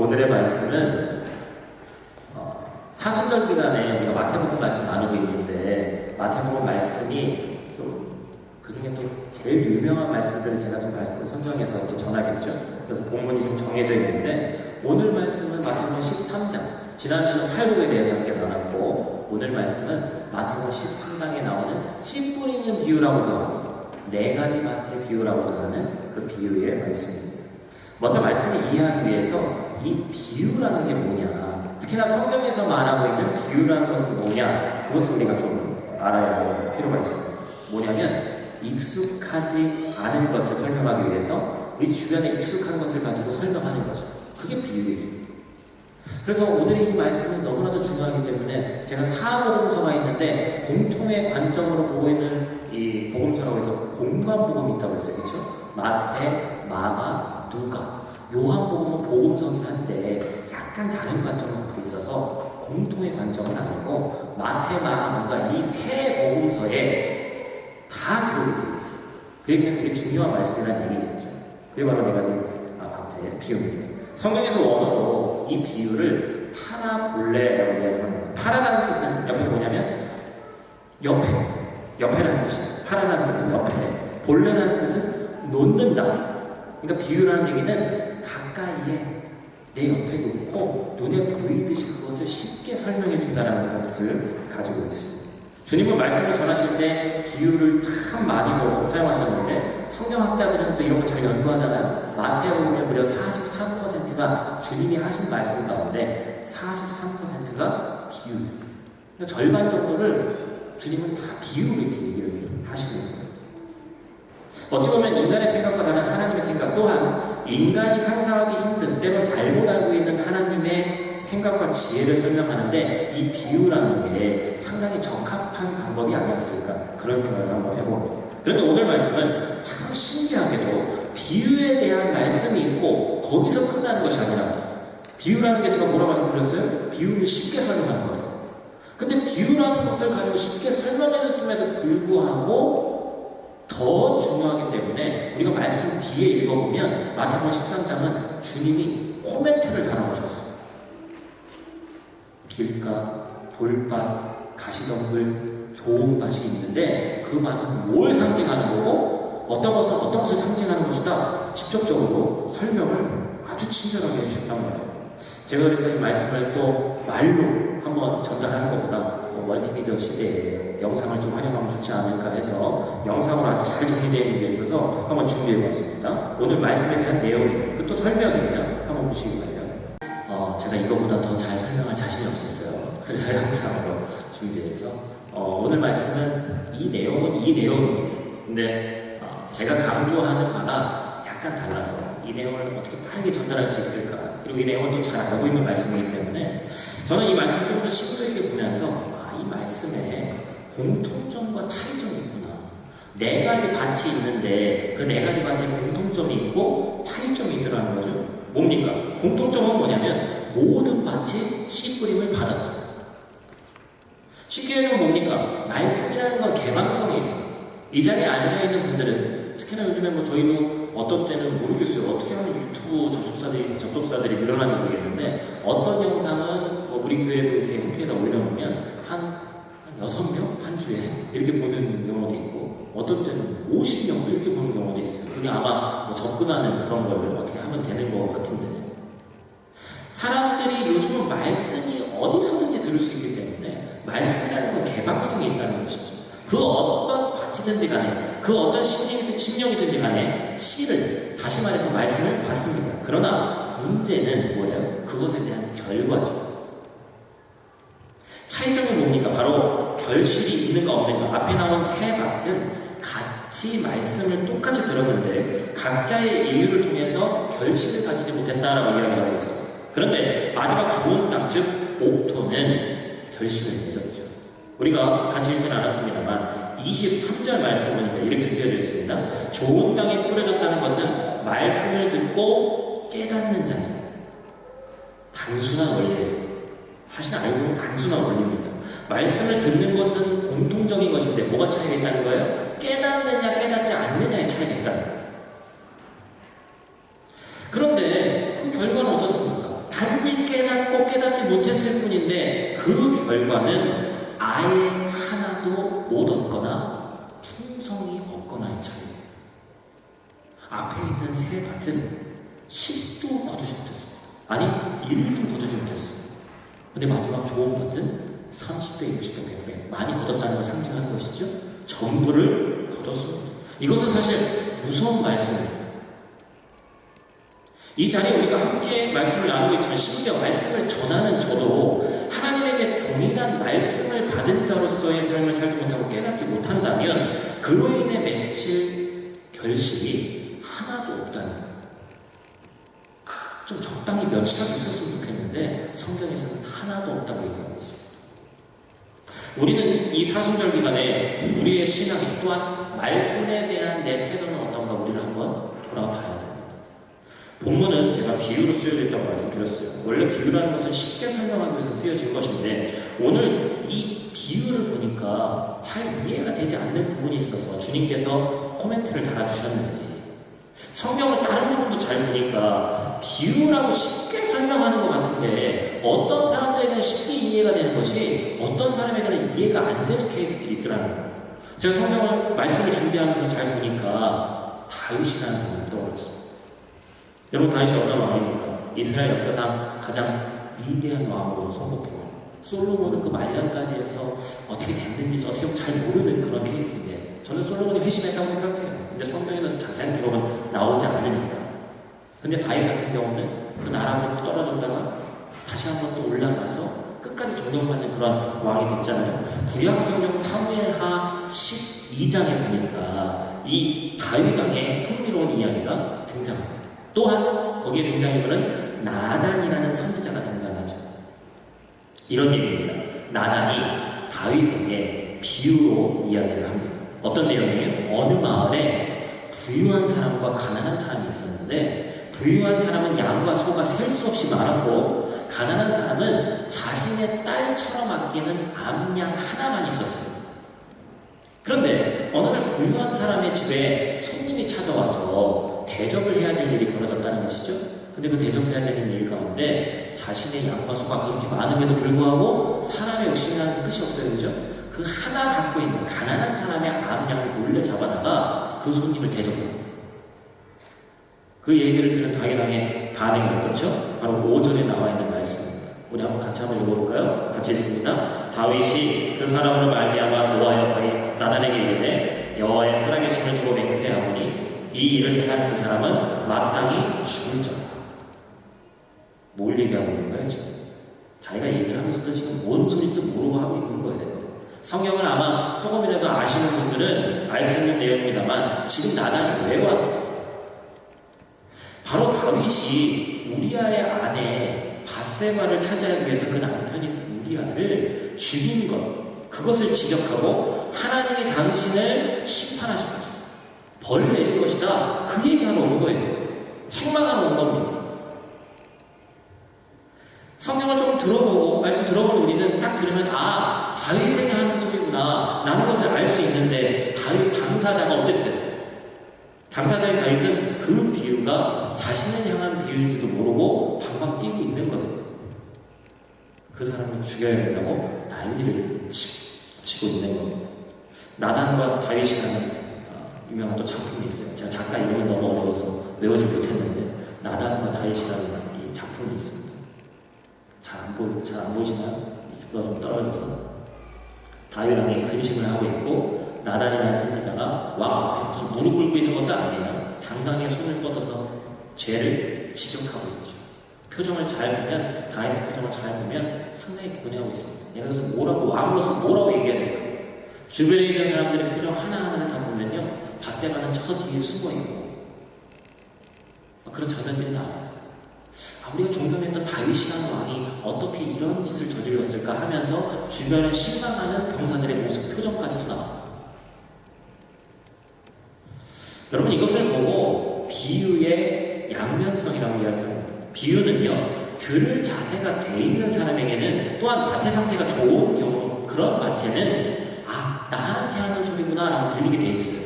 오늘의 말씀은 사순절 기간에 우리가 마태복음 말씀 나누고 있는데 마태복음 말씀이 좀 그중에 또 제일 유명한 말씀들을 제가 좀 말씀을 선정해서 또 전하겠죠. 그래서 본문이 좀 정해져 있는데 오늘 말씀은 마태복음 13장, 지난주는 팔복에 대해서 함께 나눴고 오늘 말씀은 마태복음 13장에 나오는 씨 뿌리는 비유라고도 하고 네 가지 밭의 비유라고도 하는 그 비유의 말씀입니다. 먼저 말씀을 이해하기 위해서 이 비유라는 게 뭐냐, 특히나 성경에서 말하고 있는 비유라는 것은 뭐냐, 그것을 우리가 좀 알아야 할 필요가 있습니다. 뭐냐면 익숙하지 않은 것을 설명하기 위해서 우리 주변에 익숙한 것을 가지고 설명하는 거죠. 그게 비유예요. 그래서 오늘의 이 말씀은 너무나도 중요하기 때문에 제가 사복음서가 있는데 공통의 관점으로 보고 있는 이 복음서라고 해서 공관복음이 있다고 했어요. 그렇죠? 마태, 마가, 누가, 요한복음은 복음서긴 한데 약간 다른 관점을 갖고 있어서 공통의 관점은 아니고 마태, 마가, 누가 이 세 복음서에 다 기록이 되어 있어요. 그 얘기는 되게 중요한 말씀이라는 얘기겠죠. 그게 바로 네 가지 밭의 비유입니다. 성경에서 원어로 이 비유를 파라볼레라고 이야기합니다. 파라라는 뜻은 옆에 뭐냐면 옆에라는 뜻이에요. 파라라는 뜻은 옆에, 볼레라는 뜻은 놓는다. 그러니까 비유라는 얘기는 가까이에 내 옆에 놓고 눈에 보이듯이 그것을 쉽게 설명해 준다는 것을 가지고 있습니다. 주님은 말씀을 전하실 때 비유를 참 많이 사용하셨는데 성경학자들은 또 이런 거 잘 연구하잖아요. 마태복음의 무려 43%가 주님이 하신 말씀 가운데 43%가 비유입니다. 그러니까 절반 정도를 주님은 다 비유로 이렇게 얘기를 하시는 거예요. 어찌 보면 인간의 생각과 다른 하나님의 생각, 또한 인간이 상상하기 힘든, 때론 잘못 알고 있는 하나님의 생각과 지혜를 설명하는데 이 비유라는 게 상당히 적합한 방법이 아니었을까, 그런 생각을 한번 해봅니다. 그런데 오늘 말씀은 참 신기하게도 비유에 대한 말씀이 있고 거기서 끝나는 것이 아니라, 비유라는 게 제가 뭐라고 말씀드렸어요? 비유를 쉽게 설명하는 거예요. 근데 비유라는 것을 가지고 쉽게 설명해줬음에도 불구하고 더 중요하기 때문에 우리가 말씀 뒤에 읽어보면 마태복음 13장은 주님이 코멘트를 달아놓으셨어요. 길가, 돌밭, 가시덤불, 좋은 밭이 있는데 그 밭은 뭘 상징하는 거고 어떤 것을 상징하는 것이다, 직접적으로 설명을 아주 친절하게 해주셨단 말이에요. 제가 그래서 이 말씀을 또 말로 한번 전달하는 것보다 멀티미디어 시대에 영상을 좀 활용하면 좋지 않을까 해서 영상으로 아주 잘 정리되어 있는 게 있어서 한번 준비해봤습니다. 오늘 말씀에 대한 내용이 또 설명이에요. 한번 보시기 바랍니다. 제가 이거보다 더 잘 설명할 자신이 없었어요. 그래서 영상으로 준비해서 오늘 말씀은 이 내용입니다. 근데 제가 강조하는 바가 약간 달라서 이 내용을 어떻게 빠르게 전달할 수 있을까, 그리고 이 내용을 또 잘 알고 있는 말씀이기 때문에 저는 이 말씀을 좀 더 심도 있게 보면서 이 말씀에 공통점과 차이점이 있구나. 네 가지 밭이 있는데 그 네 가지 밭에 공통점이 있고 차이점이 있더라는 거죠. 뭡니까? 공통점은 뭐냐면 모든 밭이 씨 뿌림을 받았어요. 쉽게 얘기하면 뭡니까? 말씀이라는 건 개방성이 있어요. 이 자리에 앉아있는 분들은 특히나 요즘에 저희도 어떤 때는 모르겠어요. 어떻게 하면 유튜브 접속사들이 늘어나는지 모르겠는데 어떤 영상은 우리 교회도 이렇게 홈페이지에다 올려놓으면 한 6명 한 주에 이렇게 보는 경우도 있고 어떤 때는 50명 이렇게 보는 경우도 있어요. 그게 아마 접근하는 그런 걸 어떻게 하면 되는 것 같은데, 사람들이 요즘은 말씀이 어디서든지 들을 수 있기 때문에 말씀이라는 건 개방성이 있다는 것이죠. 그 어떤 밭이든지 간에 그 어떤 심령이든지 간에 씨를, 다시 말해서 말씀을 받습니다. 그러나 문제는 뭐예요? 그것에 대한 결과죠. 차이점은 뭡니까? 바로 결실이 있는가 없는가. 앞에 나온 세 밭은 같이 말씀을 똑같이 들었는데 각자의 이유를 통해서 결실을 가지지 못했다라고 이야기를 하고 있습니다. 그런데 마지막 좋은 땅, 즉 옥토는 결실을 맺었죠. 우리가 같이 읽지는 않았습니다만 23절 말씀 보니까 이렇게 쓰여져 있습니다. 좋은 땅에 뿌려졌다는 것은 말씀을 듣고 깨닫는 자입니다. 단순한 원리예요. 사실 알고 보면 단순한 원리입니다. 말씀을 듣는 것은 공통적인 것인데 뭐가 차이가 있다는 거예요? 깨닫느냐 깨닫지 않느냐의 차이가 있다는 거예요. 그런데 그 결과는 어떻습니까? 못했을 뿐인데 그 결과는 아예 하나도 못 얻거나 풍성이 없거나의 차이. 앞에 있는 세 밭은 10도 거두지 못했습니다. 아니 1도 거두지 못했어요. 근데 마지막 좋은 밭은 30배, 60배, 100배 많이 거뒀다는 걸 상징하는 것이죠. 전부를 거뒀습니다. 이것은 사실 무서운 말씀입니다. 이 자리에 우리가 함께 말씀을 나누고 있지만 심지어 말씀을 전하는 저도 하나님에게 동일한 말씀을 받은 자로서의 삶을 살지 못하고 깨닫지 못한다면 그로 인해 맺힐 결실이 하나도 없다는 거예요. 좀 적당히 며칠이라도 있었으면 좋겠는데 성경에서는 하나도 없다고 얘기하고 있습니다. 우리는 이 사순절 기간에 우리의 신앙이 또한 말씀에 대한 내 태도는 어떤가 우리를 한번 돌아봐야 됩니다. 본문은 제가 비유로 쓰여져 있다고 말씀드렸어요. 원래 비유라는 것은 쉽게 설명하기 위해서 쓰여진 것인데 오늘 이 비유를 보니까 잘 이해가 되지 않는 부분이 있어서 주님께서 코멘트를 달아주셨는지 성경을 다른 부분도 잘 보니까 비유라고 쉽게 설명하는 것 같은데 어떤 사람들에게는 쉽게 이해가 되는 것이 어떤 사람에게는 이해가 안 되는 케이스들이 있더라는 거예요. 제가 성경을 말씀을 준비하면서 잘 보니까 다윗이라는 사람이 떠올랐습니다. 여러분 다윗이 어떤 왕입니까? 이스라엘 역사상 가장 위대한 왕으로 선곡돼요. 솔로몬은 그 말년까지 해서 어떻게 됐는지 어떻게 보면 잘 모르는 그런 케이스인데 저는 솔로몬이 회심했다고 생각해요. 근데 성경에는 자세한 기록은 나오지 않으니까. 근데 다윗 같은 경우는 그 나라로 떨어졌다가 다시 한번 또 올라가서 끝까지 존경받는 그런 왕이 됐잖아요. 구약성경 사무엘하 12장에 보니까 이 다윗 왕의 흥미로운 이야기가 등장합니다. 또한 거기에 등장인물은 나단이라는 선지자가 등장하죠. 이런 얘기입니다. 나단이 다윗에게 비유로 이야기를 합니다. 어떤 내용이에요? 어느 마을에 부유한 사람과 가난한 사람이 있었는데 부유한 사람은 양과 소가 셀 수 없이 많았고 가난한 사람은 자신의 딸처럼 아끼는 암양 하나만 있었어요. 그런데 어느 날 부유한 사람의 집에 손님이 찾아와서 대접을 해야 될 일이 벌어졌다는 것이죠. 근데 그 대접해야 되는 일 가운데 자신의 양과 소가 그렇게 많음에도 불구하고 사람의 욕심이라는 끝이 없어요. 그죠? 그 하나 갖고 있는 가난한 사람의 암양을 몰래 잡아다가 그 손님을 대접합니다. 그 얘기를 들은 다윗 왕의 반응이 어떻죠? 바로 5절에 나와 있는 말씀입니다. 우리 한번 같이 한번 읽어볼까요? 같이 읽습니다. 다윗이 그 사람으로 말미암아 노하여 다윗 나단에게 이르되 여호와의 살아계심을 두고 맹세하오니 이 일을 행한 그 사람은 마땅히 죽을 자다. 뭘 얘기하고 있는 거예요 지금? 자기가 얘기를 하면서도 지금 뭔 소리인지 모르고 하고 있는 거예요. 성경을 아마 조금이라도 아시는 분들은 알 수 있는 내용입니다만 지금 나단이 왜 왔어요? 바로 다윗이 우리아의 아내 밧세바를 차지하기 위해서 그 남편인 우리아를 죽인 것, 그것을 지적하고 하나님이 당신을 심판하실 것이다, 벌 내릴 것이다, 그 얘기하러 온 거예요. 책망하러 온 겁니다. 성경을 조금 들어보고 말씀 들어보는 우리는 딱 들으면 아, 다윗에게 하는 소리구나 라는 것을 알 수 있는데 다윗 당사자가 어땠어요? 당사자인 다윗은 그 비유가 자신을 향한 비유인지도 모르고 방방 뛰고 있는 거예요. 그 사람을 죽여야 된다고 난리를 치고 있는 겁니다. 나단과 다윗이라는 유명한 또 작품이 있어요. 제가 작가 이름은 너무 어려워서 외우지 못했는데 나단과 다윗이라는 이 작품이 있습니다. 잘 안 보이시나요? 이쪽으로 좀 떨어져서 다윗 왕이 근심을 하고 있고 나단이라는 선지자가 왕 앞에 무슨 무릎 꿇고 있는 것도 아니에요. 당당히 손을 뻗어서 죄를 지적하고 있죠. 표정을 잘 보면 다윗의 표정을 잘 보면 상당히 고뇌하고 있습니다. 내가 그래서 뭐라고 왕으로서 뭐라고 얘기해야 될까? 주변에 있는 사람들의 표정 하나하나를 다 보면요, 밧세바는 저 뒤에 숨어 있고 그런 장면들이 나와요. 우리가 존경했던 다윗이라는 왕이 어떻게 이런 짓을 저질렀을까 하면서 주변을 실망하는 병사들의 모습, 표정까지도 나와요. 여러분 이것을 보고 비유의 양면성이라고 이야기합니다. 비유는요, 들을 자세가 돼 있는 사람에게는 또한 밭의 상태가 좋은 경우 그런 밭에는 아, 나한테 하는 소리구나 라고 들리게 돼 있어요.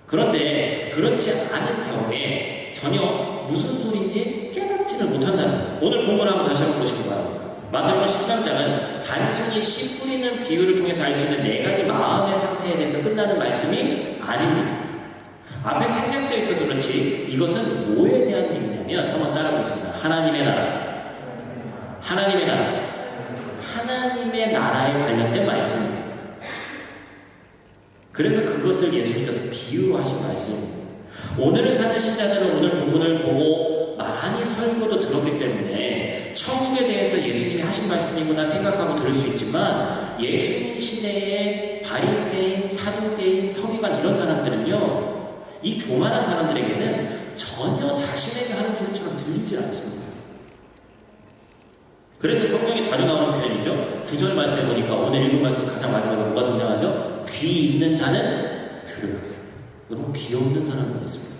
그런데 그렇지 않은 경우에 전혀 무슨 소리인지 깨닫지를 못한다는 거예요. 오늘 본문 한번 다시 한번 보시기 바랍니다. 마태복음 13장은 단순히 씨 뿌리는 비유를 통해서 알 수 있는 네 가지 마음의 상태에 대해서 끝나는 말씀이 아닙니다. 앞에 생략되어 있어도 그렇지 이것은 뭐에 대한 얘기냐면 한번 따라보겠습니다. 하나님의 나라, 하나님의 나라, 하나님의 나라에 관련된 말씀입니다. 그래서 그것을 예수님께서 비유로 하신 말씀입니다. 오늘을 사는 신자들은 오늘 본문을 보고 많이 설교도 들었기 때문에 천국에 대해서 예수님이 하신 말씀이구나 생각하고 들을 수 있지만 예수님 시대의 바리새인, 사두개인, 서기관 이런 사람들은요 이 교만한 사람들에게는 전혀 자신에게 하는 소리처럼 들리지 않습니다. 그래서 성경에 자주 나오는 표현이죠. 9절 말씀에 보니까 오늘 읽은 말씀 가장 마지막에 뭐가 등장하죠? 귀 있는 자는 들으라. 여러분 귀 없는 사람은 어디 있습니까?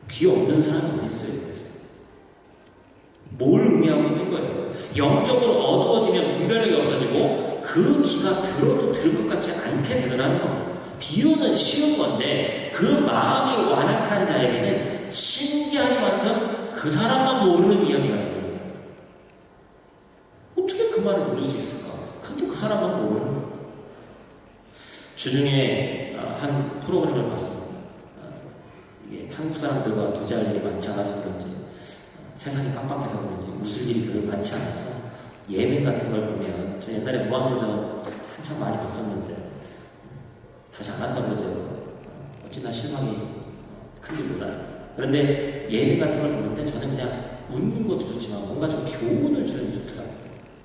귀 없는 사람은 어디 있어요? 그래서 뭘 의미하고 있는 거예요? 영적으로 어두워지면 분별력이 없어지고 그 귀가 들어도 들을 것 같지 않게 되더라는 겁니다. 비유는 쉬운 건데 그 마음이 완악한 자에게는 신기하기만큼 그 사람만 모르는 이야기가 돼요. 어떻게 그 말을 모를 수 있을까? 근데 그 사람만 모르는 거예요. 주중에 한 프로그램을 봤습니다. 이게 한국 사람들과 교제할 일이 많지 않아서 그런지 세상이 깜빡해서 그런지 웃을 일이 별로 많지 않아서 예능 같은 걸 보면 저 옛날에 무한도전 한참 많이 봤었는데 다시 안 한다고 그러죠. 어찌나 실망이 큰지 몰라요. 그런데 예능 같은 걸 보는데 저는 그냥 웃는 것도 좋지만 뭔가 좀 교훈을 주는 게 좋더라고요.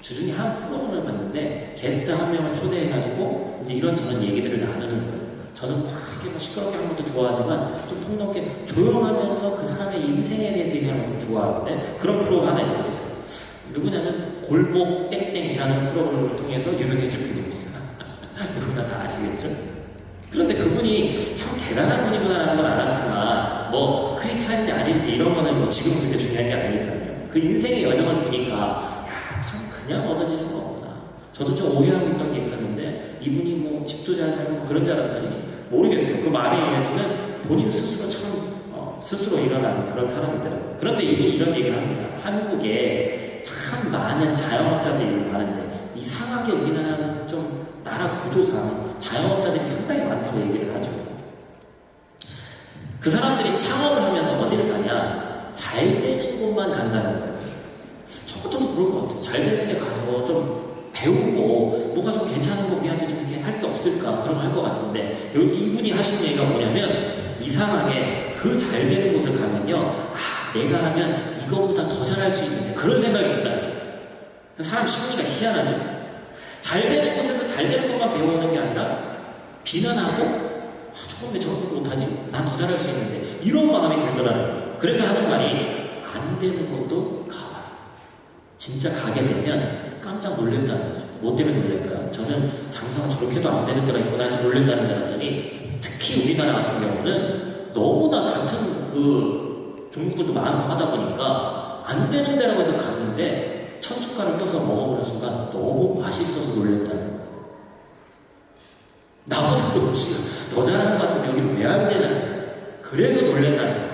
주중에 한 프로그램을 봤는데 게스트 한 명을 초대해가지고 이제 이런저런 얘기들을 나누는 거예요. 저는 막 이렇게 시끄럽게 하는 것도 좋아하지만 좀 통넓게 조용하면서 그 사람의 인생에 대해서 얘기하는 걸 좀 좋아하는데 그런 프로가 하나 있었어요. 누구냐면 골목 땡땡이라는 프로그램을 통해서 유명해질 분입니다. 누구나 다 아시겠죠? 그런데 그분이 참 대단한 분이구나라는 걸 알았지만 뭐 크리스찬인지 아닌지 이런 거는 뭐 지금 그렇게 중요한 게 아니니까요. 그 인생의 여정을 보니까 참 그냥 얻어지는 거구나. 저도 좀 오해하고 있던 게 있었는데 이분이 뭐 집도 잘 살고 그런 줄 알았더니 모르겠어요. 그 말에 의해서는 본인 스스로 참 스스로 일어나는 그런 사람이더라고요. 그런데 이분이 이런 얘기를 합니다. 한국에 참 많은 자영업자들이 많은데 이상하게 우리나라는 좀 나라 구조상 자영업자들이 상당히 많다고 얘기를 하죠. 그 사람들이 창업을 하면서 어디를 가냐? 잘 되는 곳만 간다는 거예요. 저 같아도 그럴 것 같아요. 잘 되는 데 가서 좀 배우고 뭐가 좀 괜찮은 거 우리한테 좀 이렇게 할 게 없을까? 그런 거 할 것 같은데 이분이 하신 얘기가 뭐냐면 이상하게 그 잘 되는 곳을 가면요 내가 하면 이거보다 더 잘할 수 있는데 그런 생각이 든다는 거예요. 사람 심리가 희한하죠. 잘 되는 곳에서 잘 되는 것만 배우는 게 아니라 비난하고 저건 왜 저런 거 못하지? 난 더 잘할 수 있는데 이런 마음이 들더라는 거죠. 그래서 하는 말이 안 되는 것도 가봐라. 진짜 가게 되면 깜짝 놀란다는 거죠. 뭐 때문에 놀랄까요? 저는 장사가 저렇게도 안 되는 데가 있구나 해서 놀란다는 줄 알았더니 특히 우리나라 같은 경우는 너무나 같은 그 종목들도 많고 하다 보니까 안 되는 데라고 해서 갔는데 첫 숟갈을 떠서 먹어보는 순간 너무 맛있어서 놀랬다는 거예요. 나보다도 혹시 더 잘하는 것 같은데 여기는 왜 안 되나? 그래서 놀랬다는 거예요.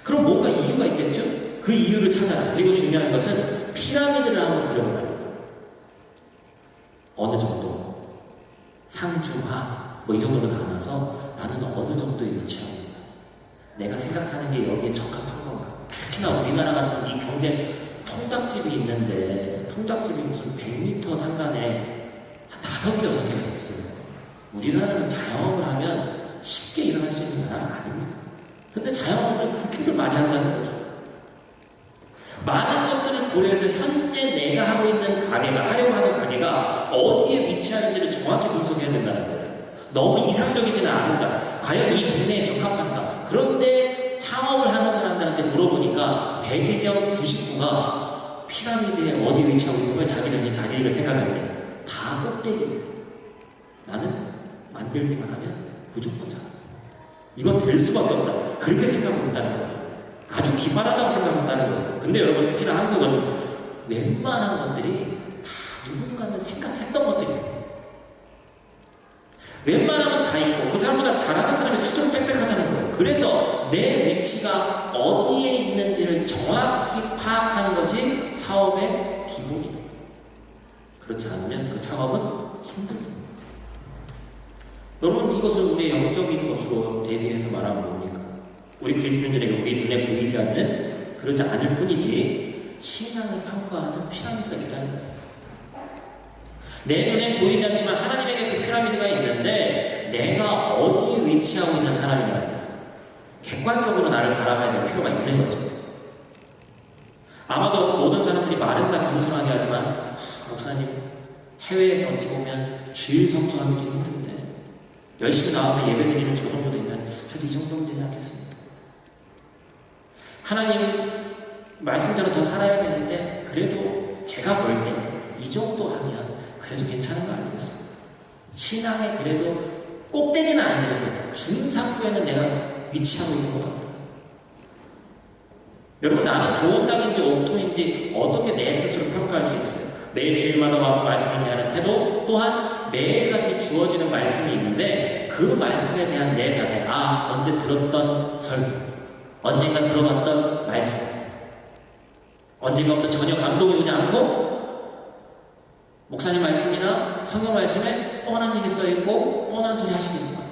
그럼 뭔가 이유가 있겠죠? 그 이유를 찾아라. 그리고 중요한 것은 피라미드를 한번 그려보라. 어느 정도 상중하 뭐 이 정도로 나눠서 나는 어느 정도에 위치하고 있다. 내가 생각하는 게 여기에 적합한 건가? 특히나 우리나라 같은 이 경제 통닭집이 있는데 통닭집이 무슨 100m 상간에 한 5개, 6개가 있어요. 우리나라는 자영업을 하면 쉽게 일어날 수 있는 나라가 아닙니다. 근데 자영업을 그렇게들 많이 한다는 거죠. 많은 것들을 고려해서 현재 내가 하고 있는 가게가, 하려고 하는 가게가 어디에 위치하는지를 정확히 분석해야 된다는 거예요. 너무 이상적이지는 않은가? 과연 이 동네에 적합한가? 그런데 창업을 하는 사람들한테 물어보니까 100명 99가 피라미드에 어디 위치하고 있는 거예요? 자기 자신이 자기 일을 생각할 때 다 꼭대기. 나는 만들기만 하면 무조건 잘한다. 이건 될 수밖에 없다. 그렇게 생각하고 있다는 거죠. 아주 기발하다고 생각한다는 거예요. 근데 여러분 특히나 한국은 웬만한 것들이 다 누군가는 생각했던 것들이에요. 웬만하면 다 있고 그 사람보다 잘하는 사람이 수준 빽빽하다는 거예요. 그래서 내 위치가 어디에 있는지를 정확히 파악하는 것이 사업의 기본이다. 그렇지 않으면 그 창업은 힘들다. 여러분, 이것을 우리의 영적인 것으로 대비해서 말하면 뭡니까? 우리 그리스도인들에게 우리 눈에 보이지 않는, 그러지 않을 뿐이지 신앙을 평가하는 피라미드가 있다는 거예요. 내 눈에 보이지 않지만 하나님에게 그 피라미드가 있는데 내가 어디에 위치하고 있는 사람이냐, 객관적으로 나를 바라봐야 될 필요가 있는 거죠. 아마도 모든 사람들이 말은 다 겸손하게 하지만, 목사님, 해외에서 어찌 보면 주일 성수하기도 힘든데 열심히 나와서 예배드리는 저 정도 되면 저도 이 정도면 되지 않겠습니까? 하나님 말씀대로 더 살아야 되는데 그래도 제가 볼 때 이 정도 하면 그래도 괜찮은 거 아니겠습니까? 신앙에 그래도 꼭대기는 아니더라도 중상부에는 내가 위치하고 있는 것 같다. 여러분, 나는 좋은 땅인지 옥토인지 어떻게 내 스스로 평가할 수 있어요? 매 주일마다 와서 말씀을 대하는 태도, 또한 매일같이 주어지는 말씀이 있는데 그 말씀에 대한 내 자세, 언제 들었던 설교, 언젠가 들어봤던 말씀, 언젠가부터 전혀 감동이 오지 않고 목사님 말씀이나 성경 말씀에 뻔한 얘기 써있고 뻔한 소리 하시니까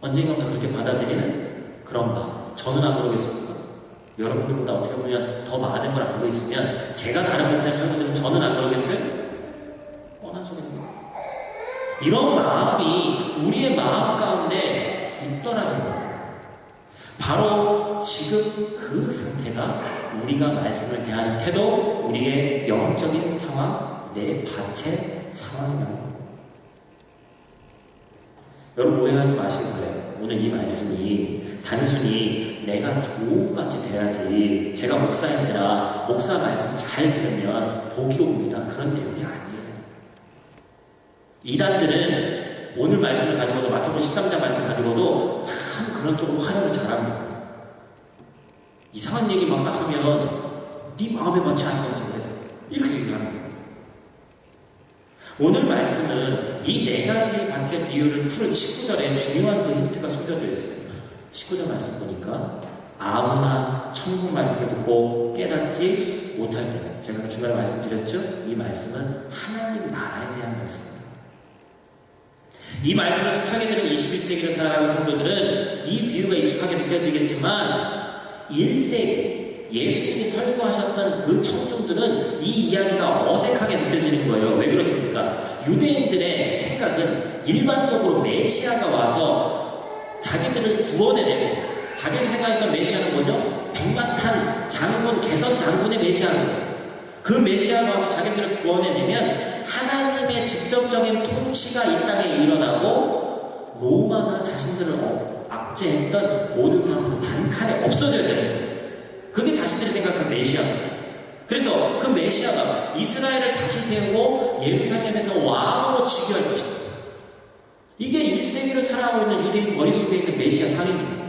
언젠가부터 그렇게 받아들이는 그런 마음. 저는 안 그러겠습니까? 여러분들보다 어떻게 보면 더 많은 걸 알고 있으면 제가 다른 목사님 설교 들으면 저는 안 그러겠어요? 뻔한 소리입니다. 이런 마음이 우리의 마음 가운데 있더라는 거예요. 바로 지금 그 상태가 우리가 말씀을 대하는 태도, 우리의 영적인 상황, 내 밭의 상황이라는 거예요. 여러분, 오해하지 마시고 그래요. 오늘 이 말씀이 단순히 내가 좋은같이 돼야지, 제가 목사인지라 목사 말씀 잘 들으면 복이 옵니다, 그런 내용이 아니에요. 이단들은 오늘 말씀을 가지고도, 마태복음 13장 말씀 가지고도 참 그런 쪽으로 활용을 잘합니다. 이상한 얘기 막 딱 하면 네 마음에 맞지 않아서 그래, 이렇게 얘기합니다. 오늘 말씀은 이 네 가지 밭의 비유를 푸는 19절에 중요한 그 힌트가 숨겨져 있어요. 19절 말씀 보니까 아무나 천국 말씀을 듣고 깨닫지 못할 때, 제가 중간에 말씀드렸죠? 이 말씀은 하나님 나라에 대한 말씀입니다. 이 말씀을 숙하게 되는 21세기를 살아가는 성도들은 이 비유가 익숙하게 느껴지겠지만 1세기 예수님이 설교하셨던 그 청중들은 이 이야기가 어색하게 느껴지는 거예요. 왜 그렇습니까? 유대인들의 생각은 일반적으로 메시아가 와서 자기들을 구원해내고, 자기들이 생각했던 메시아는 뭐죠? 백마탄 장군, 개선 장군의 메시아입니다. 그 메시아가 와서 자기들을 구원해내면 하나님의 직접적인 통치가 이 땅에 일어나고 로마가 자신들을 압제했던 모든 사람들은 단칼에 없어져야 되는 거예요. 그게 자신들이 생각한 메시아입니다. 그래서 그 메시아가 이스라엘을 다시 세우고 예루살렘에서 왕으로 즉위할 것이다. 이게 1세기를 살아가고 있는 유대인 머릿속에 있는 메시아 상입니다.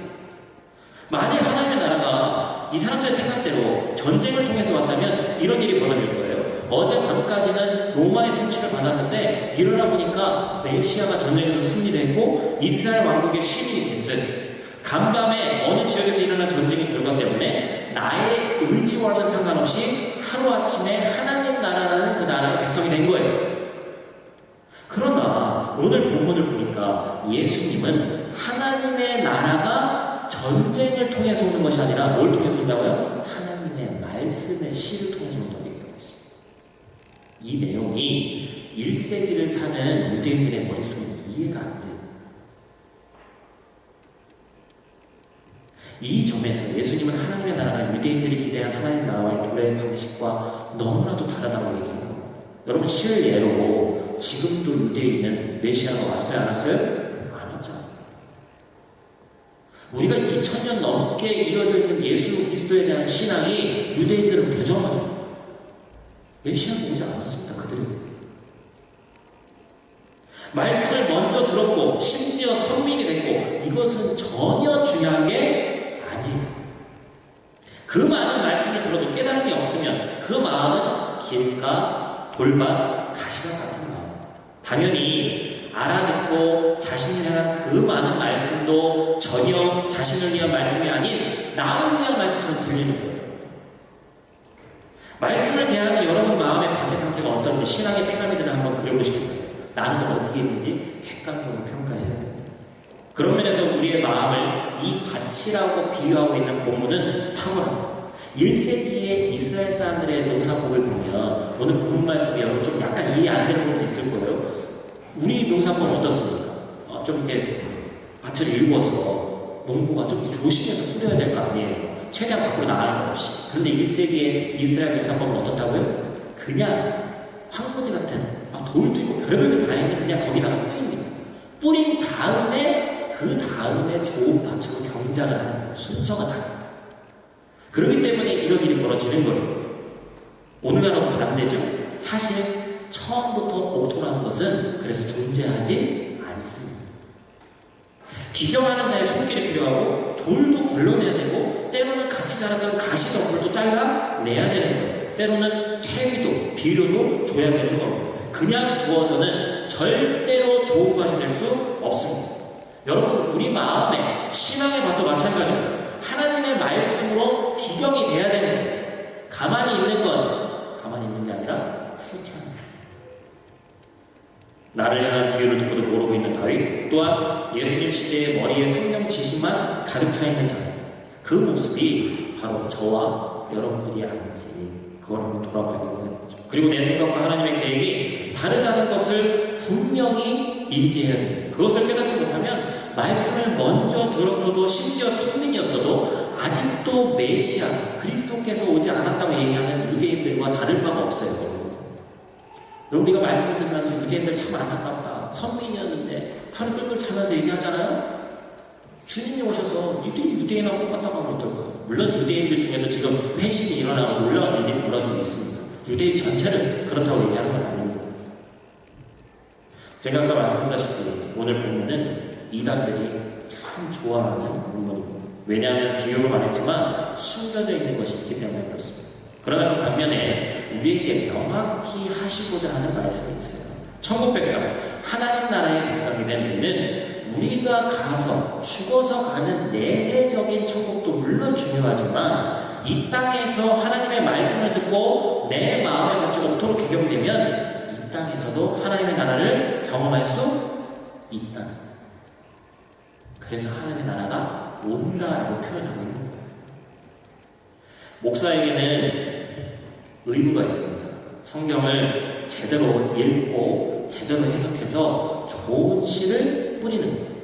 만일 하나님의 나라가 이 사람들의 생각대로 전쟁을 통해서 왔다면 이런 일이 벌어질 거예요. 어제 밤까지는 로마의 통치를 받았는데 일어나 보니까 메시아가 전쟁에서 승리했고 이스라엘 왕국의 시민이 됐어요. 간밤에 어느 지역에서 일어난 전쟁의 결과 때문에 나의 의지와는 상관없이 하루아침에 하나님 나라라는 그 나라의 백성이 된 거예요. 그러나 오늘 본문을 보니까 예수님은 하나님의 나라가 전쟁을 통해서 오는 것이 아니라 뭘 통해서 온다고요? 하나님의 말씀의 씨를 통해서 온다고 얘기하고 있습니다. 이 내용이 1세기를 사는 유대인들의 머릿속에 이해가 안 돼요. 이 점에서 예수님은 하나님의 나라가 유대인들이 기대한 하나님 나라와의 도래의 방식과 너무나도 다르다고 얘기합니다. 여러분, 실예로 지금도 유대인은 메시아가 왔어요? 안 왔어요? 안 왔죠. 우리가 2000년 넘게 이어져 있는 예수 그리스도에 대한 신앙이 유대인들은 부정하죠. 메시아가 오지 않았습니다. 그들은 말씀을 먼저 들었고 심지어 선민이 됐고, 이것은 전혀 중요한 게 아니에요. 그 많은 말씀을 들어도 깨달음이 없으면 그 마음은 길가, 돌밭, 가시밭 같은 마음. 당연히 알아듣고 자신을 향한 그 많은 말씀도 전혀 자신을 위한 말씀이 아닌 남을 위한 말씀처럼 들리는 거예요. 말씀을 대하는 여러분 마음의 박해 상태가 어떤지 신앙의 피라미드를 한번 그려보시기 바랍니다. 나는 어디에 있는지 객관적으로 평가해야 됩니다. 그런 면에서 우리의 마음을 이 밭이라고 비유하고 있는 본문은 탁월합니다. 1세기의 이스라엘 사람들의 농사법을 보면 오늘 본문 말씀이 여러분 좀 약간 이해 안 되는 부분도 있을 거예요. 우리 농사법은 어떻습니까? 좀 이렇게 밭을 일궈서 농부가 좀 조심해서 뿌려야 될 거 아니에요. 최대한 밖으로 나가는 것 없이. 그런데 1세기의 이스라엘 농사법은 어떻다고요? 그냥 황무지 같은 막 돌도 있고 별별 게 다 있는 그냥 거기다가 뿌립니다. 뿌린 다음에 그 다음에 좋은 밭으로 경작을 하는 순서가 달라요. 그렇기 때문에 이런 일이 벌어지는 거예요. 오늘날하고 반대죠. 사실 처음부터 옥토라는 것은 그래서 존재하지 않습니다. 기경하는 자의 손길이 필요하고 돌도 걸러내야 되고 때로는 같이 자랐던 가시덤불도 잘라내야 되는 거예요. 때로는 퇴비도 비료도 줘야 되는 겁니다. 그냥 주어서는 절대로 좋은 것이 될 수 없습니다. 여러분 우리 마음에 신앙의 밭도 마찬가지입니다. 하나님의 말씀으로 기경이 돼야 되는 거예요. 가만히 있는 건 가만히 있는 게 아니라 후퇴합니다. 나를 향한 비유를 듣고도 모르고 있는 다윗, 또한 예수님 시대의 머리에 성령 지식만 가득 차 있는 자, 그 모습이 바로 저와 여러분들이 아닌지 그걸 한번 돌아봐야 되는 거죠. 그리고 내 생각과 하나님의 계획이 다르다는 것을 분명히 인지해야 됩니다. 그것을 깨닫지 못하면 말씀을 먼저 들었어도 심지어 선민이었어도 아직도 메시아 그리스도께서 오지 않았다고 얘기하는 유대인들과 다를 바가 없어요. 여러분 우리가 말씀을 들으면서 유대인들 참 안타깝다. 선민이었는데 하루 끌끌 차면서 얘기하잖아요. 주님이 오셔서 유대인하고 똑같다고 하면 어떨까요? 물론 유대인들 중에도 지금 회심이 일어나고 놀라운 일들이 벌어지고 있습니다. 유대인 전체를 그렇다고 얘기하는 건 아닙니다. 제가 아까 말씀드렸다시피 오늘 본문은 이단들이 참 좋아하는 본문입니다. 왜냐하면 비유로 말했지만 숨겨져 있는 것이 있기 때문에 그렇습니다. 그러나 그 반면에 우리에게 명확히 하시고자 하는 말씀이 있어요. 천국 백성, 하나님 나라의 백성이 된 우리는 우리가 가서 죽어서 가는 내세적인 천국도 물론 중요하지만 이 땅에서 하나님의 말씀을 듣고 내 마음에 맞추 옥토로 기경되면 이 땅에서도 하나님의 나라를 경험할 수 있다. 그래서 하나님의 나라가 온다라고 표현하고 있는 거예요. 목사에게는 의무가 있습니다. 성경을 제대로 읽고 제대로 해석해서 좋은 씨를 뿌리는 거예요.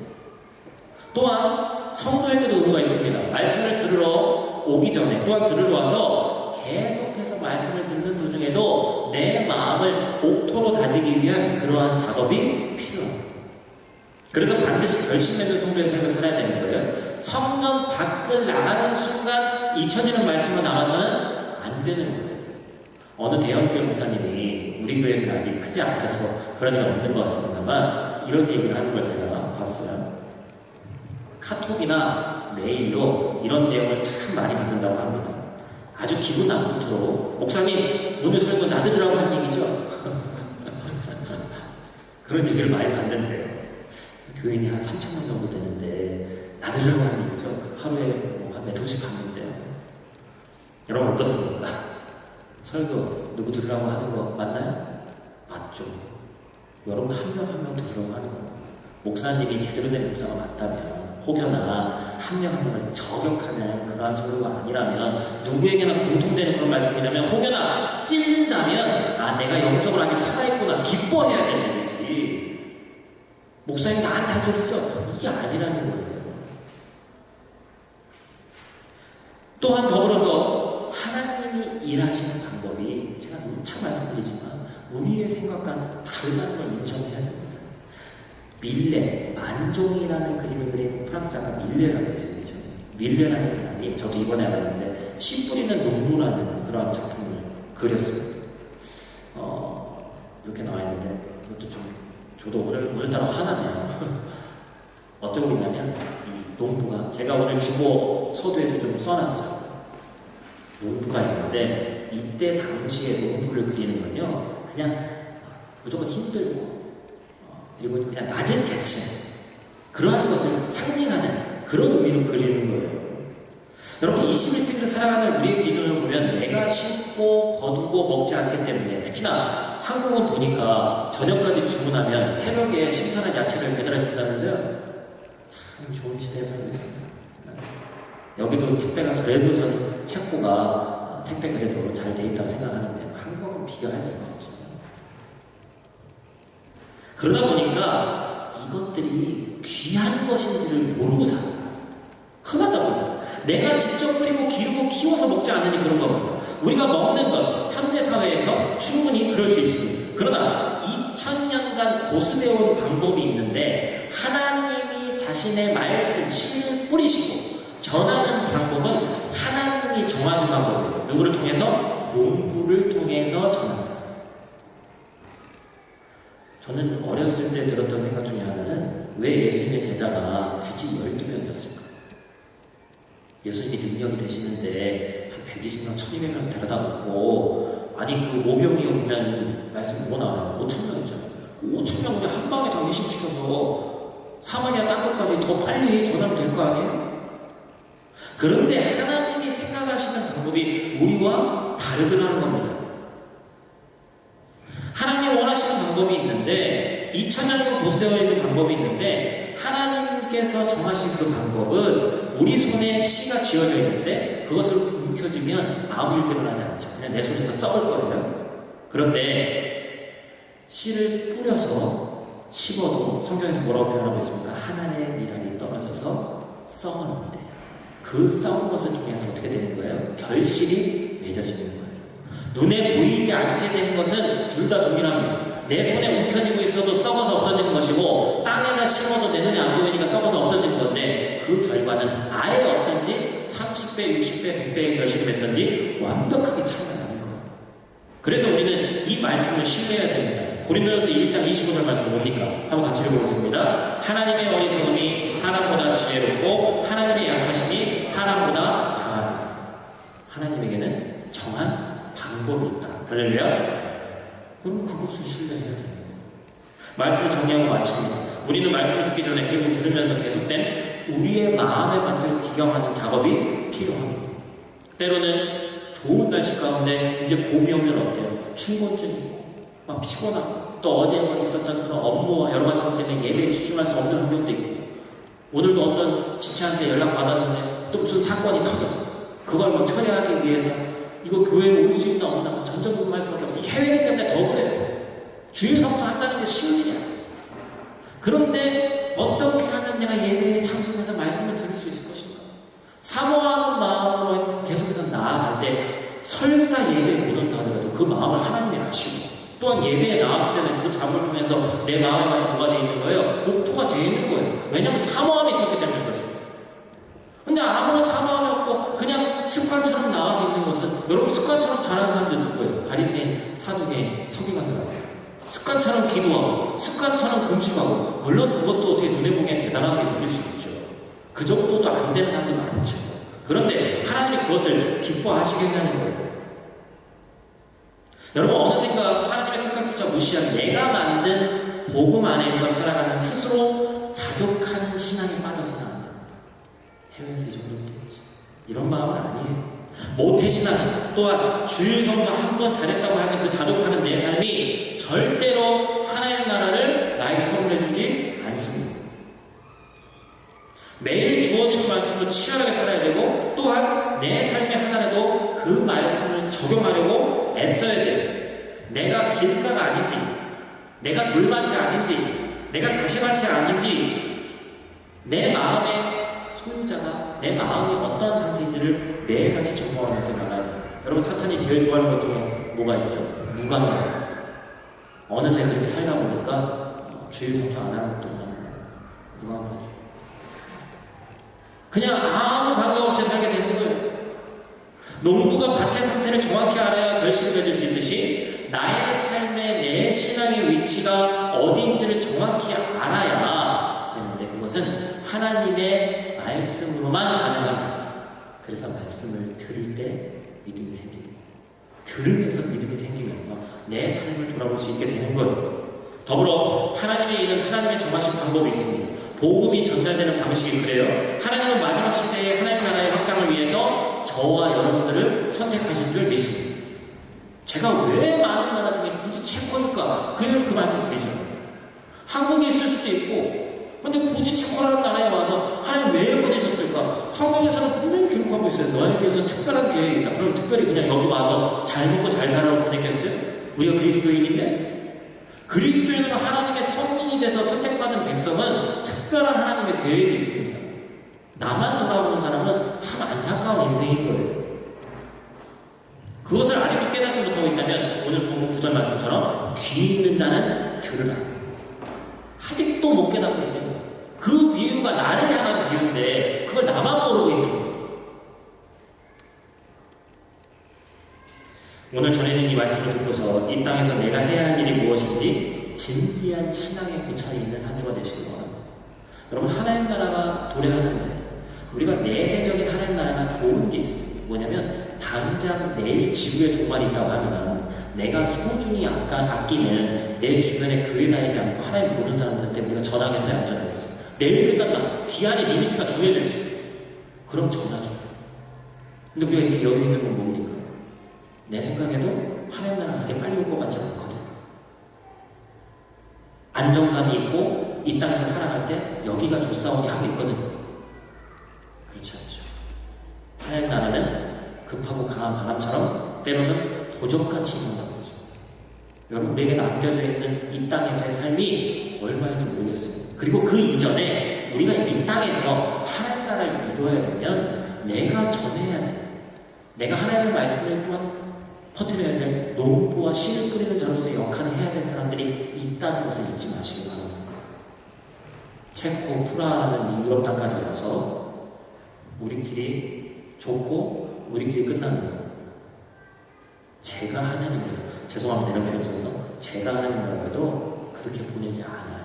또한 성도에게도 의무가 있습니다. 말씀을 들으러 오기 전에 또한 들으러 와서 계속해서 말씀을 듣는 도중에도 내 마음을 옥토로 다지기 위한 그러한 작업이 필요합니다. 그래서 반드시 결심되는 성도의 삶을 살아야 되는 거예요. 성전 밖을 나가는 순간 잊혀지는 말씀만 남아서는 안 되는 거예요. 어느 대형교회 목사님이 우리 교회는 아직 크지 않아서 그런 일은 없는 것 같습니다만 이런 얘기를 하는 걸 제가 봤어요. 카톡이나 메일로 이런 내용을 참 많이 받는다고 합니다. 아주 기분 나쁘도록 목사님 오늘 설교 나들으라고 한 얘기죠? 그런 얘기를 많이 받는데요. 교인이 한 3,000명 정도 되는데 나들으라고 한 얘기죠. 하루에 한 몇 통씩 받는데요. 여러분 어떻습니까? 설교 누구 들으라고 하는 거 맞나요? 맞죠. 여러분 한 명 한 명 들으라고 하는 거예요. 목사님이 제대로 된 목사가 맞다면 혹여나 한 명 한 명을 저격하는 그러한 설교가 아니라면 누구에게나 공통되는 그런 말씀이라면 혹여나 찔린다면 아 내가 영적으로 아직 살아있구나 기뻐해야 되는 거지. 목사님 나한테 한 소리죠? 이게 아니라는 거예요. 또한 더불어서 하나님이 일하시는 방법이 제가 누차 말씀드리지만 우리의 생각과는 다르다는 걸 인정해야 됩니다. 밀레, 만종이라는 그림을 그린 프랑스 작가 밀레라고 있습니다. 밀레라는 사람이 저도 이번에 알았는데 씨 뿌리는 농부라는 그런 작품을 그렸습니다. 이렇게 나와 있는데 이것도 좀 저도 오늘따라 화나네요. 어떤 거 있냐면 이 농부가 제가 오늘 주보 서두에도 좀 써놨어요. 농부가 있는데 이때 당시에 농부를 그리는 건요 그냥 무조건 힘들고 그리고 그냥 낮은 계층 그러한 것을 상징하는 그런 의미로 그리는 거예요. 여러분 21세기를 살아가는 우리의 기준을 보면 내가 쉽고 거두고 먹지 않기 때문에 특히나 한국은 보니까 저녁까지 주문하면 새벽에 신선한 야채를 배달해 준다면서요. 참 좋은 시대에 살고 있습니다. 여기도 택배가 그래도 저는 체코가 택배 그래도 잘 돼 있다고 생각하는데 한국은 비교할 수가 없죠. 그러다 보니까 이것들이 귀한 것인지를 모르고 살아요. 흔하다 보니까 내가 직접 뿌리고 기르고 키워서 먹지 않으니 그런 겁니다. 우리가 먹는 것 현대사회에서 충분히 그럴 수 있습니다. 그러나 2000년간 고수되어온 방법이 있는데 하나님이 자신의 말씀, 씨를 뿌리시고 전하는 방법은 하나님이 정하신 방법이에요. 누구를 통해서? 농부를 통해서 전한다. 저는 어렸을 때 들었던 생각 중에 하나는 왜 예수님의 제자가 굳이 12명이었을까? 예수님이 능력이 되시는데 한 120명, 1200명 데려다 놓고 아니 그 5명이 오면 말씀 뭐 나와요? 5,000명이잖아요. 5,000명 오면 한 방에 다 회심시켜서 사마리아 땅끝까지 더 빨리 전하면 될 거 아니에요? 그런데 하나님이 생각하시는 방법이 우리와 다르더라는 겁니다. 하나님이 원하시는 방법이 있는데 2000년간 보수되어 있는 방법이 있는데 하나님께서 정하신 그 방법은 우리 손에 씨가 쥐어져 있는데 그것을 움켜쥐면 아무 일도 일어나지 않죠. 그냥 내 손에서 썩을 거예요. 그런데 씨를 뿌려서 심어도 성경에서 뭐라고 표현하고 있습니까? 하나님의 미랄이 떨어져서 썩었는데 그 썩은 것을 통해서 어떻게 되는 거예요? 결실이 맺어지는 거예요. 눈에 보이지 않게 되는 것은 둘 다 동일합니다. 내 손에 움켜쥐고 있어도 썩어서 없어지는 것이고 땅에다 심어도 내 눈에 안 보이니까 썩어서 없어지는 건데 그 결과는 아예 어떤지 30배, 60배, 100배의 결실이 맺든지 완벽하게 차이가 나는 거예요. 그래서 우리는 이 말씀을 신뢰해야 됩니다. 고린도전서 1장 25절 말씀 뭡니까? 한번 같이 읽어보겠습니다. 하나님의 어리석음이 사람보다 지혜롭고 하나님의 약하심이 사람보다 강하다. 하나님에게는 정한 방법이 있다. 할렐루야. 그럼 그것을 신뢰해야 됩니다. 말씀을 정리하고 마칩니다. 우리는 말씀을 듣기 전에 그리고 들으면서 계속된 우리의 마음의 밭을 기경하는 작업이 필요합니다. 때로는 좋은 날씨 가운데 이제 봄이 오면 어때요? 충곤증 있고 막 피곤하고 또 어제 있었던 그런 업무와 여러 가지 것 때문에 예배에 집중할 수 없는 환경도 있고 오늘도 어떤 지체한테 연락받았는데 또 무슨 사건이 터졌어. 그걸 막 처리하기 위해서 이거 교회에 올 수 있나 없나 전전긍긍할 수밖에 없어. 해외이기 때문에 더 그래요. 주일 성수 한다는 게 쉬운 일이야. 그런데 어떻게 하면 내가 예배에 참석해서 말씀을 들을 수 있을 것인가? 사모하는 마음으로 계속해서 나아갈 때 설사 예배에 못 온다 하더라도 그 마음을 하나님이 아시고 또한 예배에 나왔을 때는 그 잠을 통해서 내 마음에만 정화되어 있는 거예요. 목표가 되어 있는 거예요. 왜냐하면 사모함이 있었기 때문에 그렇습니다. 근데 아무런 사모함이 없고 그냥 습관처럼 나와서 있는 것은 여러분 습관처럼 잘하는 사람들 누구예요? 바리새인, 사두개인, 서기관들하고 습관처럼 기도하고 습관처럼 금식하고 물론 그것도 어떻게 눈에 보기엔 대단하게 들릴 수 있죠. 그 정도도 안 되는 사람들 많죠. 그런데 하나님이 그것을 기뻐하시겠다는 거예요. 여러분 어느샌가 하나님의 생각조차 무시한 내가 만든 복음 안에서 살아가는 스스로 자족하는 신앙에 빠져서는 안 됩니다. 해외에서 이 정도면 되겠지. 이런 마음은 아니에요. 모태신앙 또한 주일 성수 한 번 잘했다고 하는 그 자족하는 내 삶이 절대로 하나님의 나라를 나에게 선물해주지 않습니다. 매일 주어지는 말씀으로 치열하게 살아야 되고 또한 내 삶의 하나라도 그 말씀을 적용하려고 애써야 돼요. 내가 길가가 아닌지 내가 돌밭이 아닌지 내가 가시밭이 아닌지 내 마음의 소유자가 내 마음이 어떠한 상태인지를 매일같이 점검하면서 나가야 돼요. 여러분 사탄이 제일 좋아하는 것 중에 뭐가 있죠? 무감각. 어느새 그렇게 살다 보니까 주일 성수 안 하는 것도 무감각하죠. 그냥 아무 감각 없이 살게 되는 거예요. 농부가 밭의 상태를 정확히 알아야 결실을 맺을 수 있듯이 나의 삶의 내 신앙의 위치가 어디인지를 정확히 알아야 되는데 그것은 하나님의 말씀으로만 가능합니다. 그래서 말씀을 들을 때 믿음이 생깁니다. 들으면서 믿음이 생기면서 내 삶을 돌아볼 수 있게 되는 거예요. 더불어 하나님의 일은 하나님의 정하신 방법이 있습니다. 복음이 전달되는 방식이 그래요. 하나님은 마지막 시대에 하나님 나라의 확장을 위해서 저와 여러분들을 선택하신 줄 믿습니다. 제가 왜 많은 나라 중에 굳이 체코일까? 그 말씀 드리죠. 한국에 있을 수도 있고, 근데 굳이 체코라는 나라에 와서 하나님 왜 보내셨을까? 성경에서는 분명히 기록하고 있어요. 너희에 대해서 특별한 계획이 있다. 그럼 특별히 그냥 여기 와서 잘 먹고 잘 살라고 보냈겠어요? 우리가 그리스도인인데? 그리스도인은 하나님의 선민이 돼서 선택받은 백성은 특별한 하나님의 계획이 있습니다. 나만 돌아오는 사람은 참 안타까운 인생인 거예요. 그것을 아직도 깨닫지 못하고 있다면 오늘 본문 9절 말씀처럼 귀 있는 자는 들으라. 아직도 못 깨닫고 있는 거예요. 그 비유가 나를 향한 비유인데 그걸 나만 모르고 있는 거예요. 오늘 전해진 이 말씀을 듣고서 이 땅에서 내가 해야 할 일이 무엇인지 진지한 신앙의 고찰이 있는 한 주가 되시기 바랍니다. 여러분, 하나님 나라가 도래하는데 우리가 내세적인 하나님 나라가 좋은 게 있습니다. 뭐냐면 당장 내일 지구에 종말이 있다고 하면 내가 소중히 아끼는 내 주변에 교회 다니지 않고 하나님 모르는 사람들한테 우리가 전하겠어요? 안 전하겠어요? 내일 끝난다. 기한의 리미트가 정해져 있어요. 그럼 전하죠. 근데 우리가 이렇게 여유 있는 건 뭡니까? 내 생각에도 하나님 나라가 그렇게 빨리 올 것 같지 않거든. 안정감이 있고 이 땅에서 살아갈 때 여기가 좋사오니 하고 있거든. 그렇지 않죠. 하나님 나라는 급하고 강한 바람처럼 때로는 도적같이 임한다고 하죠. 여러분, 우리에게 남겨져 있는 이 땅에서의 삶이 얼마인지 모르겠어요. 그리고 그 이전에 우리가 이 땅에서 하나님 나라를 이루어야 되면 내가 전해야 돼. 내가 하나님의 말씀을 또한 퍼뜨려야 될 농부와 씨를 뿌리는 자로서의 역할을 해야 될 사람들이 있다는 것을 잊지 마시기 바랍니다. 체코 프라하라는 유럽 땅까지 와서 우리끼리 좋고 우리끼리 끝나는 거. 제가 하나님이다. 죄송합니다. 이런 표현 써서 제가 하나님이라고 해도 그렇게 보내지 않아요.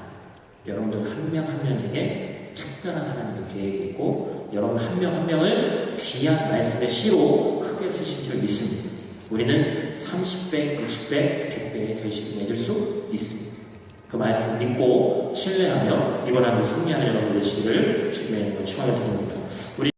여러분들 한 명 한 명에게 특별한 하나님의 계획이 있고 여러분 한 명 한 명을 귀한 말씀의 씨로 크게 쓰신 줄 믿습니다. 우리는 30배, 60배, 100배의 결실을 맺을 수 있습니다. 그 말씀을 믿고 신뢰하며 이번 한 주 승리하는 여러분 되시기를 주님의 이름으로 축원을 드립니다.